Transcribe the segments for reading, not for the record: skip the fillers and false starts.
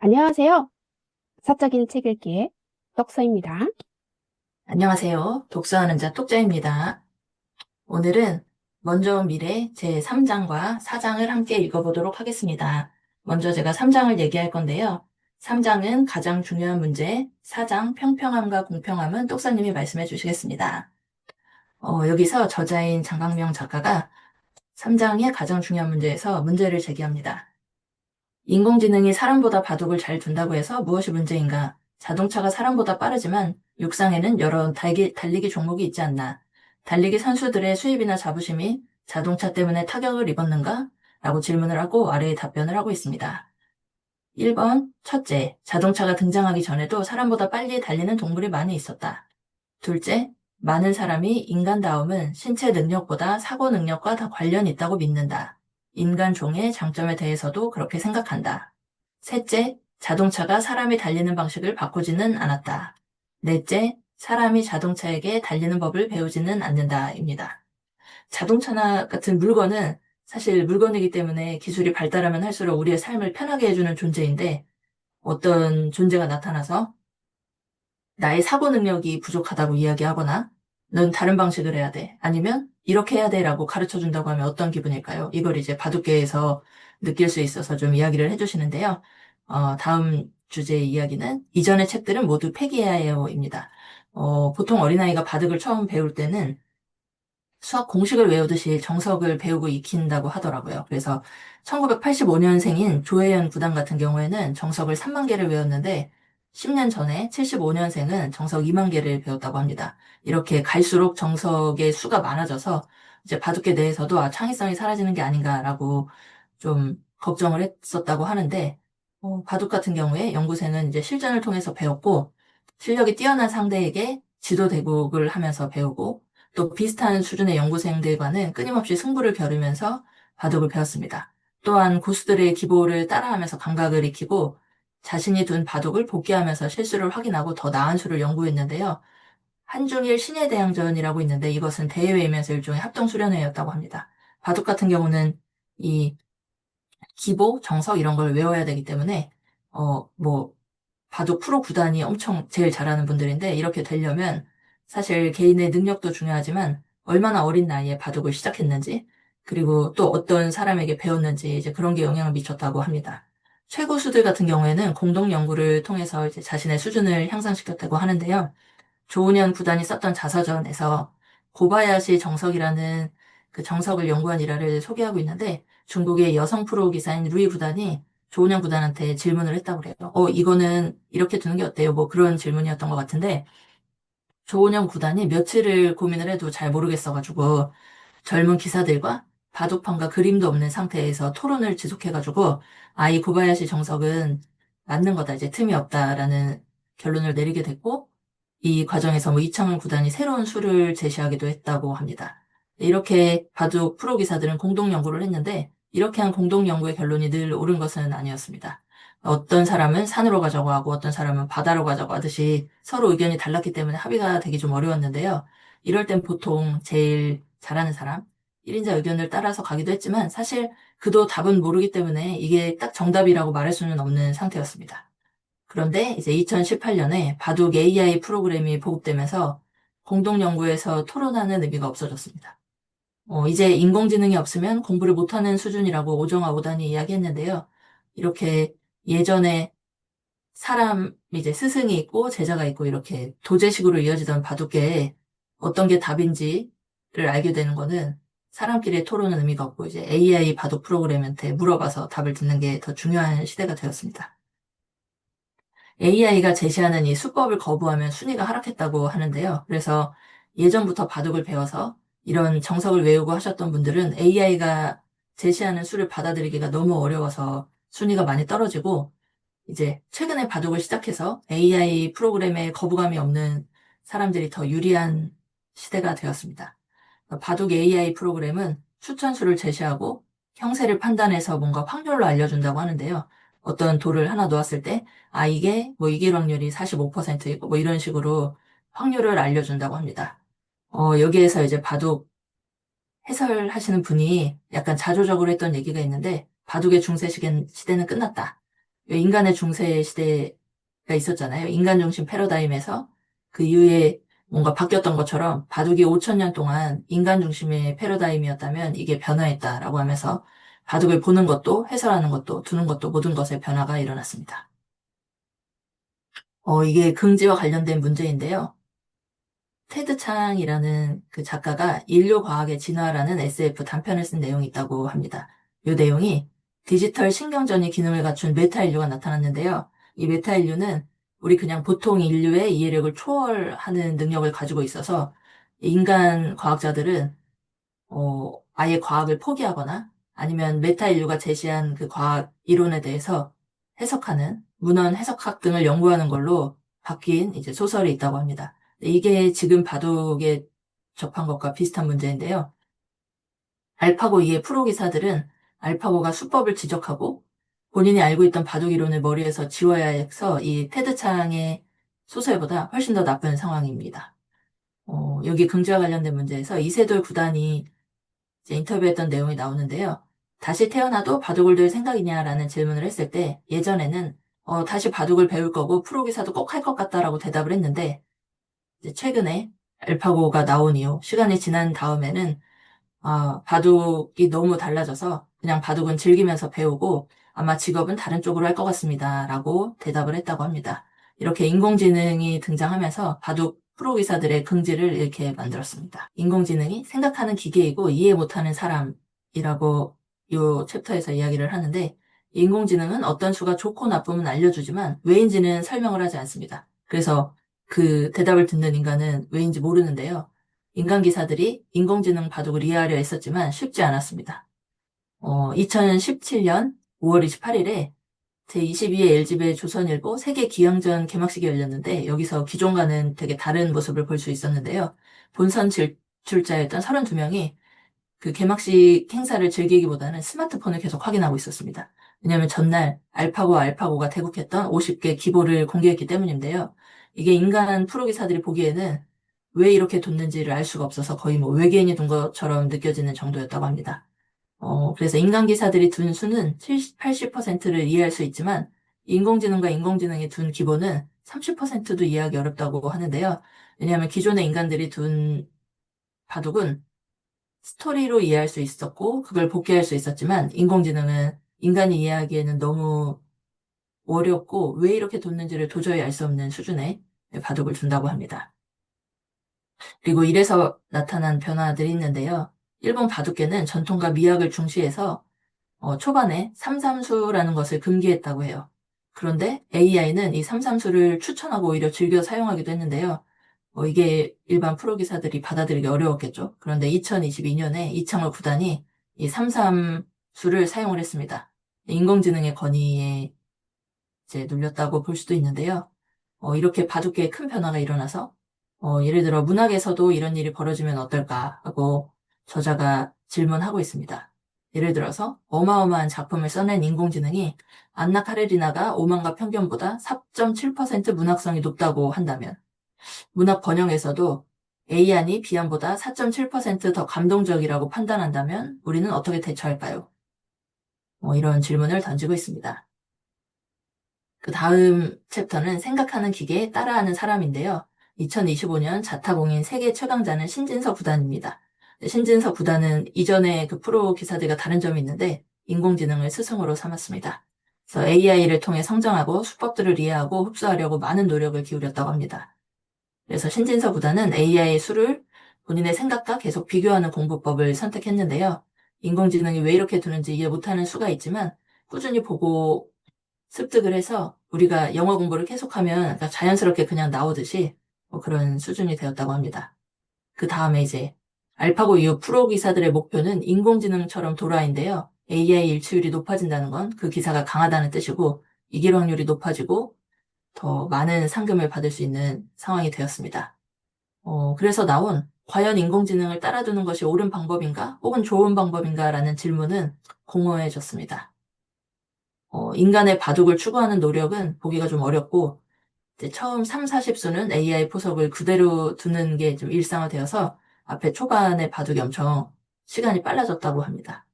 안녕하세요. 사적인 책 읽기의 떡서입니다. 안녕하세요. 독서하는 자 똑자입니다. 오늘은 먼저 온 미래 제3장과 4장을 함께 읽어보도록 하겠습니다. 먼저 제가 3장을 얘기할 건데요. 3장은 가장 중요한 문제, 4장 평평함과 공평함은 똑사님이 말씀해 주시겠습니다. 여기서 저자인 장강명 작가가 3장의 가장 중요한 문제에서 문제를 제기합니다. 인공지능이 사람보다 바둑을 잘 둔다고 해서 무엇이 문제인가? 자동차가 사람보다 빠르지만 육상에는 여러 달리기 종목이 있지 않나? 달리기 선수들의 수입이나 자부심이 자동차 때문에 타격을 입었는가? 라고 질문을 하고 아래에 답변을 하고 있습니다. 1번, 첫째, 자동차가 등장하기 전에도 사람보다 빨리 달리는 동물이 많이 있었다. 둘째, 많은 사람이 인간다움은 신체 능력보다 사고 능력과 더 관련이 있다고 믿는다. 인간 종의 장점에 대해서도 그렇게 생각한다. 셋째, 자동차가 사람이 달리는 방식을 바꾸지는 않았다. 넷째, 사람이 자동차에게 달리는 법을 배우지는 않는다입니다. 자동차나 같은 물건은 사실 물건이기 때문에 기술이 발달하면 할수록 우리의 삶을 편하게 해주는 존재인데 어떤 존재가 나타나서 나의 사고 능력이 부족하다고 이야기하거나 넌 다른 방식을 해야 돼. 아니면 이렇게 해야 돼라고 가르쳐 준다고 하면 어떤 기분일까요? 이걸 이제 바둑계에서 느낄 수 있어서 좀 이야기를 해주시는데요. 다음 주제의 이야기는 이전의 책들은 모두 폐기해야 해요입니다. 보통 어린아이가 바둑을 처음 배울 때는 수학 공식을 외우듯이 정석을 배우고 익힌다고 하더라고요. 그래서 1985년생인 조혜연 구단 같은 경우에는 정석을 3만 개를 외웠는데 10년 전에 75년생은 정석 2만 개를 배웠다고 합니다. 이렇게 갈수록 정석의 수가 많아져서 이제 바둑계 내에서도 창의성이 사라지는 게 아닌가라고 좀 걱정을 했었다고 하는데 바둑 같은 경우에 연구생은 이제 실전을 통해서 배웠고 실력이 뛰어난 상대에게 지도 대국을 하면서 배우고 또 비슷한 수준의 연구생들과는 끊임없이 승부를 겨루면서 바둑을 배웠습니다. 또한 고수들의 기보를 따라하면서 감각을 익히고 자신이 둔 바둑을 복귀하면서 실수를 확인하고 더 나은 수를 연구했는데요. 한중일 신예대항전이라고 있는데 이것은 대회이면서 일종의 합동수련회였다고 합니다. 바둑 같은 경우는 이 기보, 정석 이런 걸 외워야 되기 때문에 뭐 바둑 프로 구단이 엄청 제일 잘하는 분들인데 이렇게 되려면 사실 개인의 능력도 중요하지만 얼마나 어린 나이에 바둑을 시작했는지 그리고 또 어떤 사람에게 배웠는지 이제 그런 게 영향을 미쳤다고 합니다. 최고수들 같은 경우에는 공동 연구를 통해서 이제 자신의 수준을 향상시켰다고 하는데요. 조은현 구단이 썼던 자서전에서 고바야시 정석이라는 그 정석을 연구한 일화를 소개하고 있는데 중국의 여성 프로 기사인 루이 구단이 조은현 구단한테 질문을 했다고 그래요. 이거는 이렇게 두는 게 어때요? 뭐 그런 질문이었던 것 같은데 조은현 구단이 며칠을 고민을 해도 잘 모르겠어가지고 젊은 기사들과 바둑판과 그림도 없는 상태에서 토론을 지속해가지고 이 고바야시 정석은 맞는 거다. 이제 틈이 없다라는 결론을 내리게 됐고 이 과정에서 뭐 이창훈 구단이 새로운 수를 제시하기도 했다고 합니다. 이렇게 바둑 프로 기사들은 공동 연구를 했는데 이렇게 한 공동 연구의 결론이 늘 옳은 것은 아니었습니다. 어떤 사람은 산으로 가자고 하고 어떤 사람은 바다로 가자고 하듯이 서로 의견이 달랐기 때문에 합의가 되기 좀 어려웠는데요. 이럴 땐 보통 제일 잘하는 사람, 1인자 의견을 따라서 가기도 했지만 사실 그도 답은 모르기 때문에 이게 딱 정답이라고 말할 수는 없는 상태였습니다. 그런데 이제 2018년에 바둑 AI 프로그램이 보급되면서 공동연구에서 토론하는 의미가 없어졌습니다. 이제 인공지능이 없으면 공부를 못하는 수준이라고 오정화 오단이 이야기했는데요. 이렇게 예전에 사람 이제 스승이 있고 제자가 있고 이렇게 도제식으로 이어지던 바둑계에 어떤 게 답인지를 알게 되는 거는 사람끼리의 토론은 의미가 없고 이제 AI 바둑 프로그램한테 물어봐서 답을 듣는 게 더 중요한 시대가 되었습니다. AI가 제시하는 이 수법을 거부하면 순위가 하락했다고 하는데요. 그래서 예전부터 바둑을 배워서 이런 정석을 외우고 하셨던 분들은 AI가 제시하는 수를 받아들이기가 너무 어려워서 순위가 많이 떨어지고 이제 최근에 바둑을 시작해서 AI 프로그램에 거부감이 없는 사람들이 더 유리한 시대가 되었습니다. 바둑 AI 프로그램은 추천수를 제시하고 형세를 판단해서 뭔가 확률로 알려준다고 하는데요. 어떤 돌을 하나 놓았을 때, 이게 뭐 이길 확률이 45%이고 뭐 이런 식으로 확률을 알려준다고 합니다. 여기에서 이제 바둑 해설하시는 분이 약간 자조적으로 했던 얘기가 있는데, 바둑의 중세 시대는 끝났다. 인간의 중세 시대가 있었잖아요. 인간 중심 패러다임에서 그 이후에 뭔가 바뀌었던 것처럼 바둑이 5천 년 동안 인간 중심의 패러다임이었다면 이게 변화했다라고 하면서 바둑을 보는 것도 해설하는 것도 두는 것도 모든 것에 변화가 일어났습니다. 이게 긍지와 관련된 문제인데요. 테드 창이라는 그 작가가 인류 과학의 진화라는 SF 단편을 쓴 내용이 있다고 합니다. 이 내용이 디지털 신경전이 기능을 갖춘 메타인류가 나타났는데요. 이 메타인류는 우리 그냥 보통 인류의 이해력을 초월하는 능력을 가지고 있어서 인간 과학자들은 아예 과학을 포기하거나 아니면 메타인류가 제시한 그 과학 이론에 대해서 해석하는 문헌 해석학 등을 연구하는 걸로 바뀐 이제 소설이 있다고 합니다. 이게 지금 바둑에 접한 것과 비슷한 문제인데요. 알파고 2의 프로 기사들은 알파고가 수법을 지적하고 본인이 알고 있던 바둑 이론을 머리에서 지워야 해서 이 테드 창의 소설보다 훨씬 더 나쁜 상황입니다. 여기 긍지와 관련된 문제에서 이세돌 구단이 이제 인터뷰했던 내용이 나오는데요. 다시 태어나도 바둑을 둘 생각이냐라는 질문을 했을 때 예전에는 다시 바둑을 배울 거고 프로 기사도 꼭 할 것 같다라고 대답을 했는데 이제 최근에 알파고가 나온 이후 시간이 지난 다음에는 바둑이 너무 달라져서 그냥 바둑은 즐기면서 배우고 아마 직업은 다른 쪽으로 할 것 같습니다. 라고 대답을 했다고 합니다. 이렇게 인공지능이 등장하면서 바둑 프로기사들의 긍지를 이렇게 만들었습니다. 인공지능이 생각하는 기계이고 이해 못하는 사람이라고 이 챕터에서 이야기를 하는데 인공지능은 어떤 수가 좋고 나쁨은 알려주지만 왜인지는 설명을 하지 않습니다. 그래서 그 대답을 듣는 인간은 왜인지 모르는데요. 인간 기사들이 인공지능 바둑을 이해하려 했었지만 쉽지 않았습니다. 2017년 5월 28일에 제22회 LG배 조선일보 세계 기양전 개막식이 열렸는데 여기서 기존과는 되게 다른 모습을 볼 수 있었는데요. 본선 출자였던 32명이 그 개막식 행사를 즐기기보다는 스마트폰을 계속 확인하고 있었습니다. 왜냐하면 전날 알파고가 대국했던 50개 기보를 공개했기 때문인데요. 이게 인간 프로기사들이 보기에는 왜 이렇게 뒀는지를 알 수가 없어서 거의 뭐 외계인이 둔 것처럼 느껴지는 정도였다고 합니다. 그래서 인간 기사들이 둔 수는 70, 80%를 이해할 수 있지만 인공지능과 인공지능이 둔 기보는 30%도 이해하기 어렵다고 하는데요. 왜냐하면 기존의 인간들이 둔 바둑은 스토리로 이해할 수 있었고 그걸 복귀할 수 있었지만 인공지능은 인간이 이해하기에는 너무 어렵고 왜 이렇게 뒀는지를 도저히 알 수 없는 수준의 바둑을 둔다고 합니다. 그리고 이래서 나타난 변화들이 있는데요. 일본 바둑계는 전통과 미학을 중시해서 초반에 삼삼수라는 것을 금기했다고 해요. 그런데 AI는 이 삼삼수를 추천하고 오히려 즐겨 사용하기도 했는데요. 이게 일반 프로 기사들이 받아들이기 어려웠겠죠. 그런데 2022년에 이창호 구단이 이 삼삼수를 사용을 했습니다. 인공지능의 권위에 이제 눌렸다고 볼 수도 있는데요. 이렇게 바둑계에 큰 변화가 일어나서 예를 들어 문학에서도 이런 일이 벌어지면 어떨까 하고 저자가 질문하고 있습니다. 예를 들어서 어마어마한 작품을 써낸 인공지능이 안나 카레리나가 오만과 편견보다 4.7% 문학성이 높다고 한다면 문학 번역에서도 A안이 B안보다 4.7%더 감동적이라고 판단한다면 우리는 어떻게 대처할까요? 이런 질문을 던지고 있습니다. 그 다음 챕터는 생각하는 기계에 따라하는 사람인데요. 2025년 자타공인 세계 최강자는 신진서 구단입니다. 신진서 구단은 이전에 그 프로 기사들과 다른 점이 있는데 인공지능을 스승으로 삼았습니다. 그래서 AI를 통해 성장하고 수법들을 이해하고 흡수하려고 많은 노력을 기울였다고 합니다. 그래서 신진서 구단은 AI의 수를 본인의 생각과 계속 비교하는 공부법을 선택했는데요. 인공지능이 왜 이렇게 두는지 이해 못하는 수가 있지만 꾸준히 보고 습득을 해서 우리가 영어 공부를 계속하면 그러니까 자연스럽게 그냥 나오듯이 그런 수준이 되었다고 합니다. 그 다음에 이제 알파고 이후 프로 기사들의 목표는 인공지능처럼 돌아인데요. AI 일치율이 높아진다는 건 그 기사가 강하다는 뜻이고 이길 확률이 높아지고 더 많은 상금을 받을 수 있는 상황이 되었습니다. 그래서 나온 과연 인공지능을 따라두는 것이 옳은 방법인가 혹은 좋은 방법인가라는 질문은 공허해졌습니다. 인간의 바둑을 추구하는 노력은 보기가 좀 어렵고 이제 처음 3, 40수는 AI 포석을 그대로 두는 게 좀 일상화되어서 앞에 초반의 바둑이 엄청 시간이 빨라졌다고 합니다.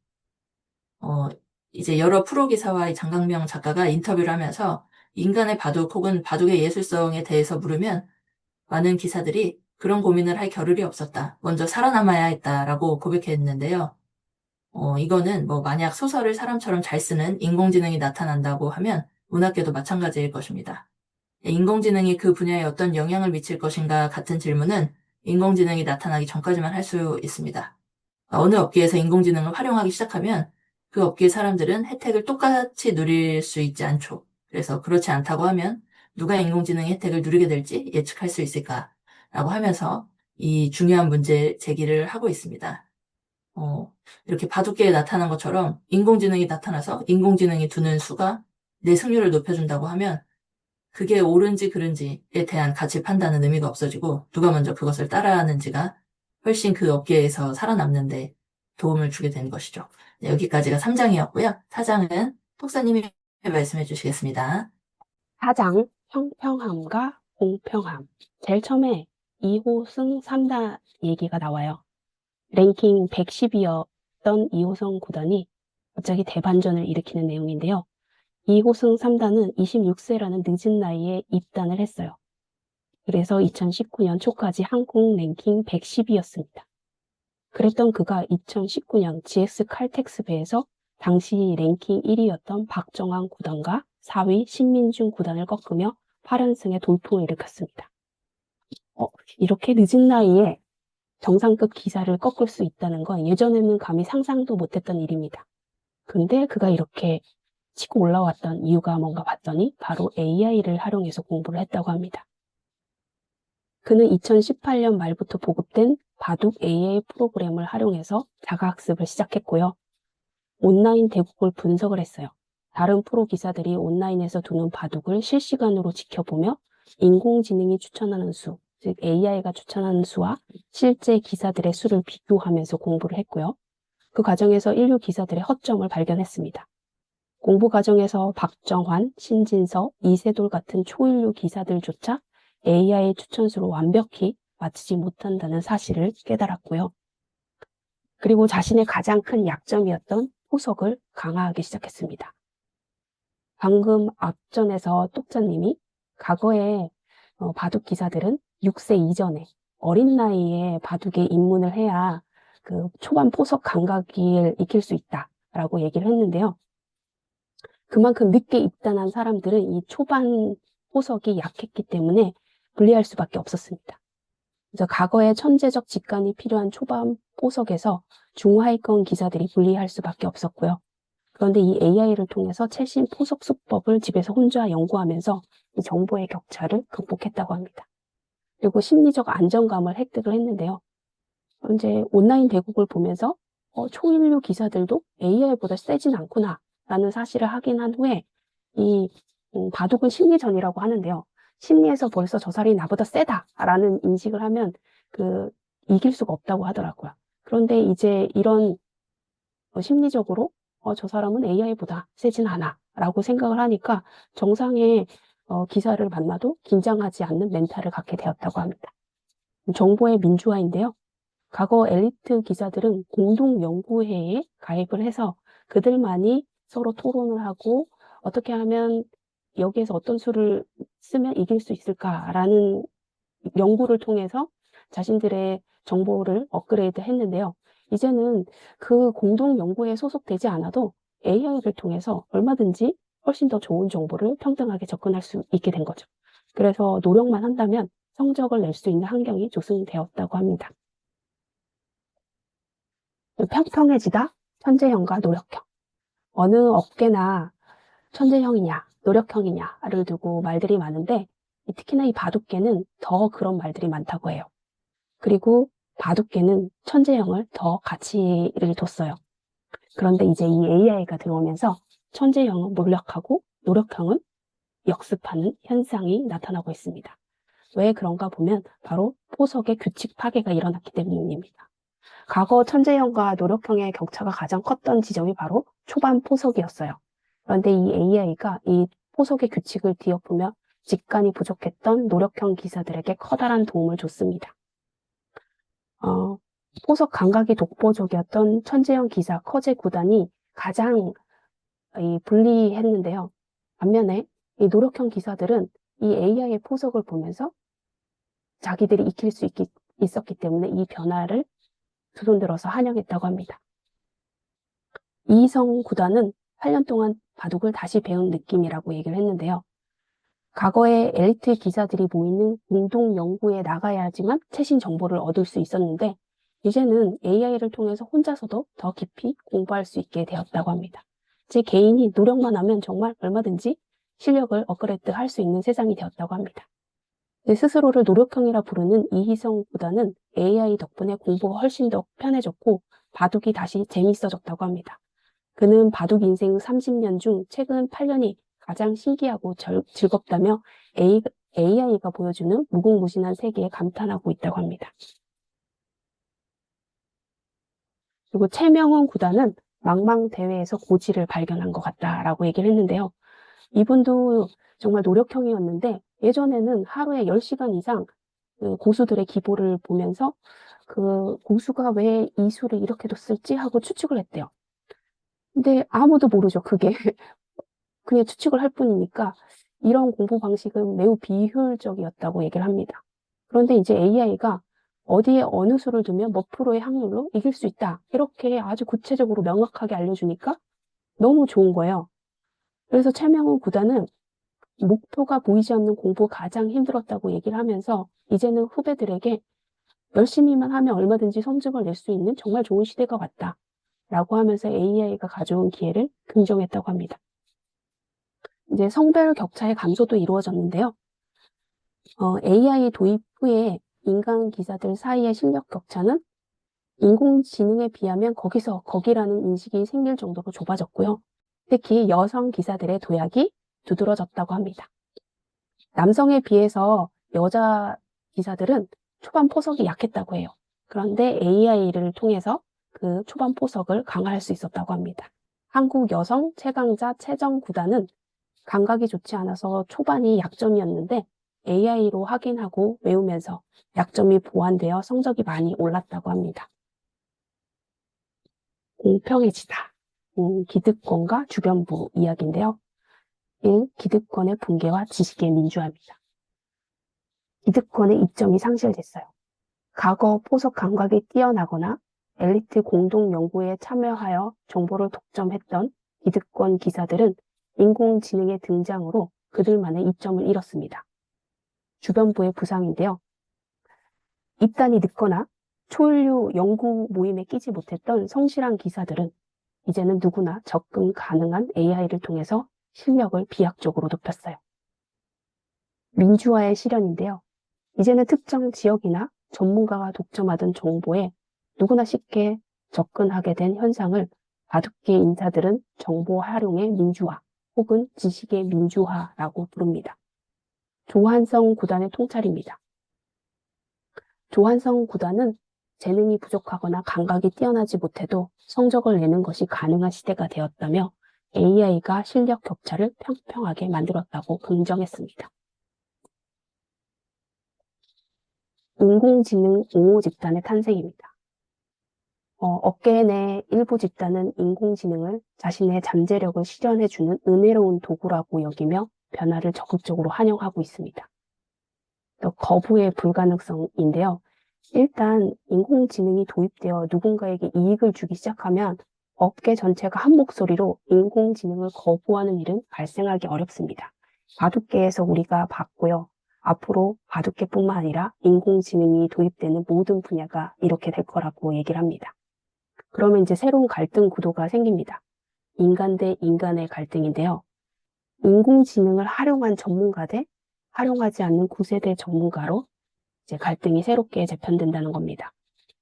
이제 여러 프로 기사와 이 장강명 작가가 인터뷰를 하면서 인간의 바둑 혹은 바둑의 예술성에 대해서 물으면 많은 기사들이 그런 고민을 할 겨를이 없었다. 먼저 살아남아야 했다라고 고백했는데요. 이거는 뭐 만약 소설을 사람처럼 잘 쓰는 인공지능이 나타난다고 하면 문학계도 마찬가지일 것입니다. 인공지능이 그 분야에 어떤 영향을 미칠 것인가 같은 질문은 인공지능이 나타나기 전까지만 할 수 있습니다. 어느 업계에서 인공지능을 활용하기 시작하면 그 업계 사람들은 혜택을 똑같이 누릴 수 있지 않죠. 그래서 그렇지 않다고 하면 누가 인공지능의 혜택을 누리게 될지 예측할 수 있을까라고 하면서 이 중요한 문제 제기를 하고 있습니다. 이렇게 바둑계에 나타난 것처럼 인공지능이 나타나서 인공지능이 두는 수가 내 승률을 높여준다고 하면 그게 옳은지 그른지에 대한 가치 판단은 의미가 없어지고 누가 먼저 그것을 따라하는지가 훨씬 그 업계에서 살아남는데 도움을 주게 되는 것이죠. 네, 여기까지가 3장이었고요. 4장은 독사님이 말씀해 주시겠습니다. 4장 평평함과 공평함. 제일 처음에 2호승 3단 얘기가 나와요. 랭킹 110이었던 2호선 구단이 갑자기 대반전을 일으키는 내용인데요. 2호승 3단은 26세라는 늦은 나이에 입단을 했어요. 그래서 2019년 초까지 한국 랭킹 110이었습니다. 그랬던 그가 2019년 GX 칼텍스배에서 당시 랭킹 1위였던 박정환 구단과 4위 신민중 구단을 꺾으며 8연승의 돌풍을 일으켰습니다. 이렇게 늦은 나이에 정상급 기사를 꺾을 수 있다는 건 예전에는 감히 상상도 못했던 일입니다. 근데 그가 이렇게 치고 올라왔던 이유가 뭔가 봤더니 바로 AI를 활용해서 공부를 했다고 합니다. 그는 2018년 말부터 보급된 바둑 AI 프로그램을 활용해서 자가학습을 시작했고요. 온라인 대국을 분석을 했어요. 다른 프로 기사들이 온라인에서 두는 바둑을 실시간으로 지켜보며 인공지능이 추천하는 수, 즉 AI가 추천하는 수와 실제 기사들의 수를 비교하면서 공부를 했고요. 그 과정에서 인류 기사들의 허점을 발견했습니다. 공부 과정에서 박정환, 신진서, 이세돌 같은 초인류 기사들조차 AI 추천수로 완벽히 맞추지 못한다는 사실을 깨달았고요. 그리고 자신의 가장 큰 약점이었던 포석을 강화하기 시작했습니다. 방금 앞전에서 똑자님이 과거에 바둑 기사들은 6세 이전에 어린 나이에 바둑에 입문을 해야 그 초반 포석 감각을 익힐 수 있다라고 얘기를 했는데요. 그만큼 늦게 입단한 사람들은 이 초반 포석이 약했기 때문에 불리할 수밖에 없었습니다. 그래서 과거에 천재적 직관이 필요한 초반 포석에서 중하위권 기사들이 불리할 수밖에 없었고요. 그런데 이 AI를 통해서 최신 포석 수법을 집에서 혼자 연구하면서 이 정보의 격차를 극복했다고 합니다. 그리고 심리적 안정감을 획득을 했는데요. 이제 온라인 대국을 보면서 초인류 기사들도 AI보다 세진 않구나 라는 사실을 확인한 후에 이 바둑은 심리전이라고 하는데요. 심리에서 벌써 저 사람이 나보다 세다라는 인식을 하면 이길 수가 없다고 하더라고요. 그런데 이제 이런 심리적으로 저 사람은 AI보다 세진 않아 라고 생각을 하니까 정상의 기사를 만나도 긴장하지 않는 멘탈을 갖게 되었다고 합니다. 정보의 민주화인데요. 과거 엘리트 기자들은 공동연구회에 가입을 해서 그들만이 서로 토론을 하고 어떻게 하면 여기에서 어떤 수를 쓰면 이길 수 있을까라는 연구를 통해서 자신들의 정보를 업그레이드 했는데요. 이제는 그 공동연구에 소속되지 않아도 AI를 통해서 얼마든지 훨씬 더 좋은 정보를 평등하게 접근할 수 있게 된 거죠. 그래서 노력만 한다면 성적을 낼 수 있는 환경이 조성되었다고 합니다. 평평해지다, 천재형과 노력형. 어느 업계나 천재형이냐, 노력형이냐를 두고 말들이 많은데 특히나 이 바둑계는 더 그런 말들이 많다고 해요. 그리고 바둑계는 천재형을 더 가치를 뒀어요. 그런데 이제 이 AI가 들어오면서 천재형은 몰락하고 노력형은 역습하는 현상이 나타나고 있습니다. 왜 그런가 보면 바로 포석의 규칙 파괴가 일어났기 때문입니다. 과거 천재형과 노력형의 격차가 가장 컸던 지점이 바로 초반 포석이었어요. 그런데 이 AI가 이 포석의 규칙을 뒤엎으며 직관이 부족했던 노력형 기사들에게 커다란 도움을 줬습니다. 포석 감각이 독보적이었던 천재형 기사 커제 구단이 가장 분리했는데요. 반면에 이 노력형 기사들은 이 AI의 포석을 보면서 자기들이 익힐 수 있었기 때문에 이 변화를 두 손 들어서 환영했다고 합니다. 이희성 구단은 8년 동안 바둑을 다시 배운 느낌이라고 얘기를 했는데요. 과거에 엘리트 기사들이 모이는 공동 연구에 나가야지만 최신 정보를 얻을 수 있었는데 이제는 AI를 통해서 혼자서도 더 깊이 공부할 수 있게 되었다고 합니다. 제 개인이 노력만 하면 정말 얼마든지 실력을 업그레이드 할 수 있는 세상이 되었다고 합니다. 스스로를 노력형이라 부르는 이희성보다는 AI 덕분에 공부가 훨씬 더 편해졌고 바둑이 다시 재밌어졌다고 합니다. 그는 바둑 인생 30년 중 최근 8년이 가장 신기하고 즐겁다며 AI가 보여주는 무궁무진한 세계에 감탄하고 있다고 합니다. 그리고 최명훈 구단은 망망대회에서 고지를 발견한 것 같다라고 얘기를 했는데요. 이분도 정말 노력형이었는데 예전에는 하루에 10시간 이상 그 고수들의 기보를 보면서 그 고수가 왜 이 수를 이렇게 뒀을지 하고 추측을 했대요. 근데 아무도 모르죠, 그게. 그냥 추측을 할 뿐이니까 이런 공부 방식은 매우 비효율적이었다고 얘기를 합니다. 그런데 이제 AI가 어디에 어느 수를 두면 몇 프로의 확률로 이길 수 있다. 이렇게 아주 구체적으로 명확하게 알려주니까 너무 좋은 거예요. 그래서 최명훈 구단은 목표가 보이지 않는 공부가 가장 힘들었다고 얘기를 하면서 이제는 후배들에게 열심히만 하면 얼마든지 성적을 낼 수 있는 정말 좋은 시대가 왔다. 라고 하면서 AI가 가져온 기회를 긍정했다고 합니다. 이제 성별 격차의 감소도 이루어졌는데요. AI 도입 후에 인간 기사들 사이의 실력 격차는 인공지능에 비하면 거기서 거기라는 인식이 생길 정도로 좁아졌고요. 특히 여성 기사들의 도약이 두드러졌다고 합니다. 남성에 비해서 여자 기사들은 초반 포석이 약했다고 해요. 그런데 AI를 통해서 그 초반 포석을 강화할 수 있었다고 합니다. 한국 여성 최강자 최정 구단은 감각이 좋지 않아서 초반이 약점이었는데 AI로 확인하고 외우면서 약점이 보완되어 성적이 많이 올랐다고 합니다. 공평해지다. 기득권과 주변부 이야기인데요. 1. 기득권의 붕괴와 지식의 민주화입니다. 기득권의 이점이 상실됐어요. 과거 포석 감각이 뛰어나거나 엘리트 공동 연구에 참여하여 정보를 독점했던 기득권 기사들은 인공지능의 등장으로 그들만의 이점을 잃었습니다. 주변부의 부상인데요. 입단이 늦거나 초일류 연구 모임에 끼지 못했던 성실한 기사들은 이제는 누구나 접근 가능한 AI를 통해서 실력을 비약적으로 높였어요. 민주화의 실현인데요. 이제는 특정 지역이나 전문가가 독점하던 정보에 누구나 쉽게 접근하게 된 현상을 바둑계 인사들은 정보 활용의 민주화 혹은 지식의 민주화라고 부릅니다. 조한성 구단의 통찰입니다. 조한성 구단은 재능이 부족하거나 감각이 뛰어나지 못해도 성적을 내는 것이 가능한 시대가 되었다며 AI가 실력 격차를 평평하게 만들었다고 긍정했습니다. 인공지능 옹호 집단의 탄생입니다. 업계 내 일부 집단은 인공지능을 자신의 잠재력을 실현해주는 은혜로운 도구라고 여기며 변화를 적극적으로 환영하고 있습니다. 또 거부의 불가능성인데요. 일단 인공지능이 도입되어 누군가에게 이익을 주기 시작하면 업계 전체가 한 목소리로 인공지능을 거부하는 일은 발생하기 어렵습니다. 바둑계에서 우리가 봤고요. 앞으로 바둑계뿐만 아니라 인공지능이 도입되는 모든 분야가 이렇게 될 거라고 얘기를 합니다. 그러면 이제 새로운 갈등 구도가 생깁니다. 인간 대 인간의 갈등인데요. 인공지능을 활용한 전문가 대 활용하지 않는 9세대 전문가로 이제 갈등이 새롭게 재편된다는 겁니다.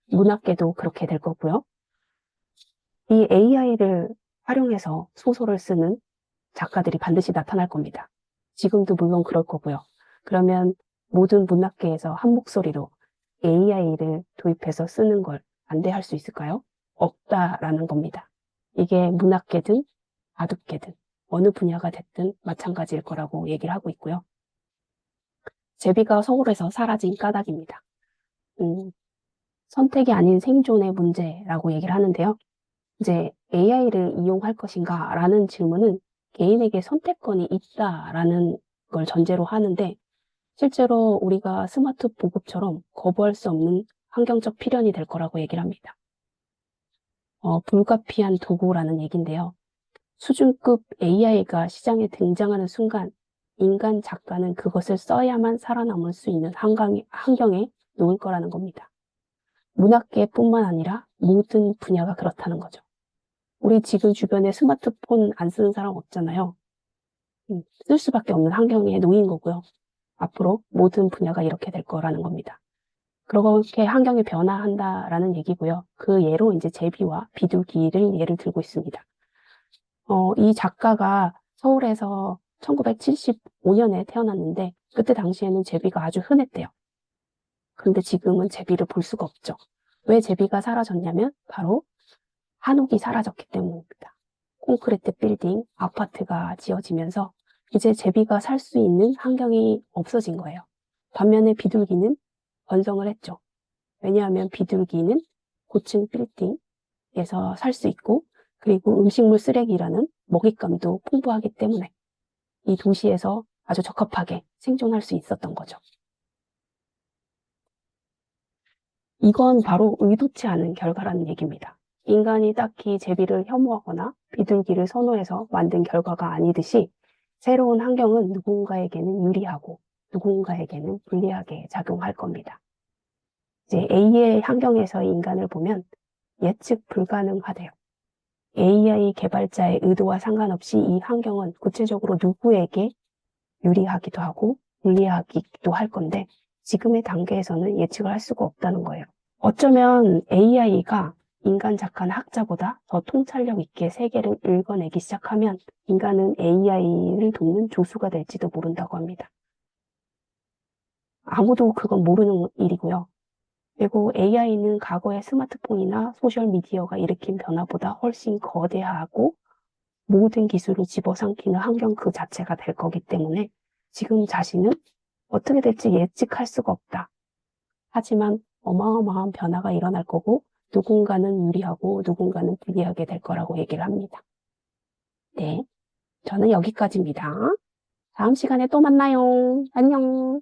문학계도 그렇게 될 거고요. 이 AI를 활용해서 소설을 쓰는 작가들이 반드시 나타날 겁니다. 지금도 물론 그럴 거고요. 그러면 모든 문학계에서 한 목소리로 AI를 도입해서 쓰는 걸 반대할 수 있을까요? 없다라는 겁니다. 이게 문학계든 바둑계든 어느 분야가 됐든 마찬가지일 거라고 얘기를 하고 있고요. 제비가 서울에서 사라진 까닭입니다. 선택이 아닌 생존의 문제라고 얘기를 하는데요. 이제 AI를 이용할 것인가 라는 질문은 개인에게 선택권이 있다라는 걸 전제로 하는데 실제로 우리가 스마트 보급처럼 거부할 수 없는 환경적 필연이 될 거라고 얘기를 합니다. 불가피한 도구라는 얘기인데요. 수준급 AI가 시장에 등장하는 순간 인간 작가는 그것을 써야만 살아남을 수 있는 환경에 놓일 거라는 겁니다. 문학계뿐만 아니라 모든 분야가 그렇다는 거죠. 우리 지금 주변에 스마트폰 안 쓰는 사람 없잖아요. 쓸 수밖에 없는 환경에 놓인 거고요. 앞으로 모든 분야가 이렇게 될 거라는 겁니다. 그렇게 환경이 변화한다라는 얘기고요. 그 예로 이제 제비와 비둘기를 예를 들고 있습니다. 이 작가가 서울에서 1975년에 태어났는데 그때 당시에는 제비가 아주 흔했대요. 그런데 지금은 제비를 볼 수가 없죠. 왜 제비가 사라졌냐면 바로 한옥이 사라졌기 때문입니다. 콘크리트 빌딩, 아파트가 지어지면서 이제 제비가 살 수 있는 환경이 없어진 거예요. 반면에 비둘기는 번성을 했죠. 왜냐하면 비둘기는 고층 빌딩에서 살 수 있고 그리고 음식물 쓰레기라는 먹잇감도 풍부하기 때문에 이 도시에서 아주 적합하게 생존할 수 있었던 거죠. 이건 바로 의도치 않은 결과라는 얘기입니다. 인간이 딱히 제비를 혐오하거나 비둘기를 선호해서 만든 결과가 아니듯이 새로운 환경은 누군가에게는 유리하고 누군가에게는 불리하게 작용할 겁니다. 이제 A의 환경에서의 인간을 보면 예측 불가능하대요. AI 개발자의 의도와 상관없이 이 환경은 구체적으로 누구에게 유리하기도 하고 불리하기도 할 건데 지금의 단계에서는 예측을 할 수가 없다는 거예요. 어쩌면 AI가 인간 작가나 학자보다 더 통찰력 있게 세계를 읽어내기 시작하면 인간은 AI를 돕는 조수가 될지도 모른다고 합니다. 아무도 그건 모르는 일이고요. 그리고 AI는 과거의 스마트폰이나 소셜미디어가 일으킨 변화보다 훨씬 거대하고 모든 기술을 집어삼키는 환경 그 자체가 될 거기 때문에 지금 자신은 어떻게 될지 예측할 수가 없다. 하지만 어마어마한 변화가 일어날 거고 누군가는 유리하고 누군가는 불리하게 될 거라고 얘기를 합니다. 네, 저는 여기까지입니다. 다음 시간에 또 만나요. 안녕.